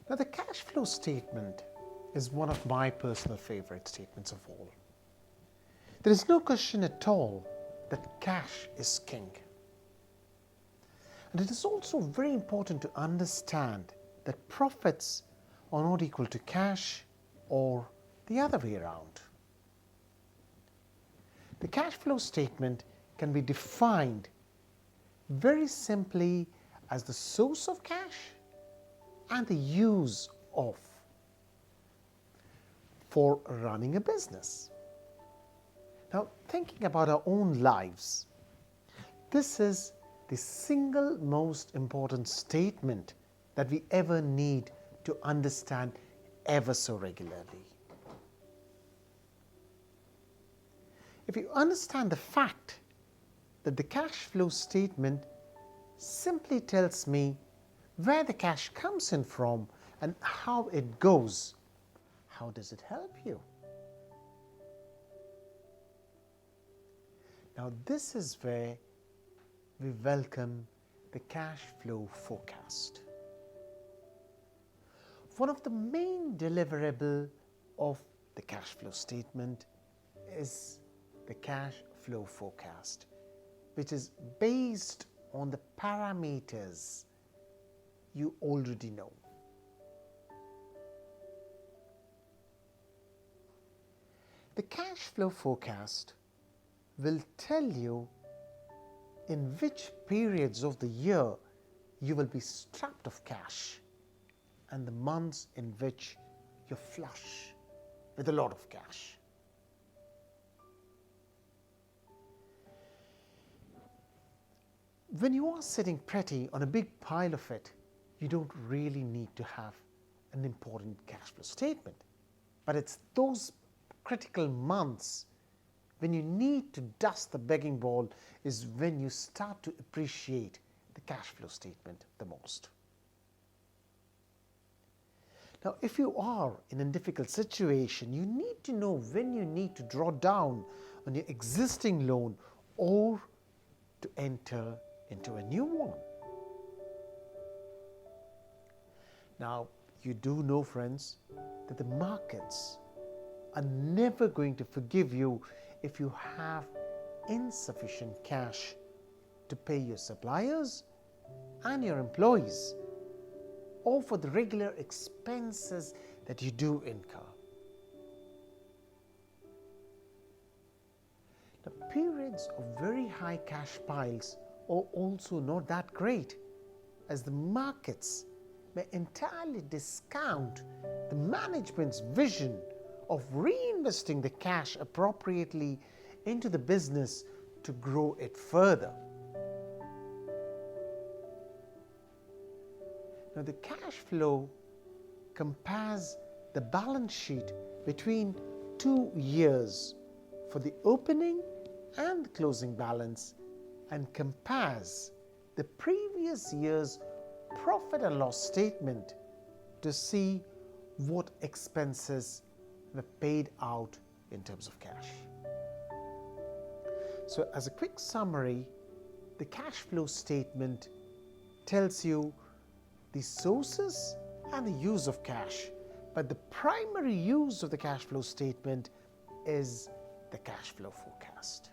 Now, the cash flow statement is one of my personal favorite statements of all. There is no question at all that cash is king. And it is also very important to understand that profits are not equal to cash or the other way around. The cash flow statement can be defined very simply as the source of cash and the use of for running a business. Now, thinking about our own lives, this is the single most important statement that we ever need to understand ever so regularly. If you understand the fact that the cash flow statement simply tells me where the cash comes in from and how it goes, how does it help you? Now, this is where we welcome the cash flow forecast. One of the main deliverables of the cash flow statement is the cash flow forecast, which is based on the parameters you already know. The cash flow forecast will tell you in which periods of the year you will be strapped of cash and the months in which you're flush with a lot of cash. When you are sitting pretty on a big pile of it, you don't really need to have an important cash flow statement. But it's those critical months when you need to dust the begging ball is when you start to appreciate the cash flow statement the most. Now, if you are in a difficult situation, you need to know when you need to draw down on your existing loan or to enter into a new one. Now, you do know, friends, that the markets are never going to forgive you if you have insufficient cash to pay your suppliers and your employees or for the regular expenses that you do incur. The periods of very high cash piles are also not that great, as the markets may entirely discount the management's vision of reinvesting the cash appropriately into the business to grow it further. Now, the cash flow compares the balance sheet between 2 years for the opening and closing balance and compares the previous year's profit and loss statement to see what expenses were paid out in terms of cash. So, as a quick summary, the cash flow statement tells you the sources and the use of cash, but the primary use of the cash flow statement is the cash flow forecast.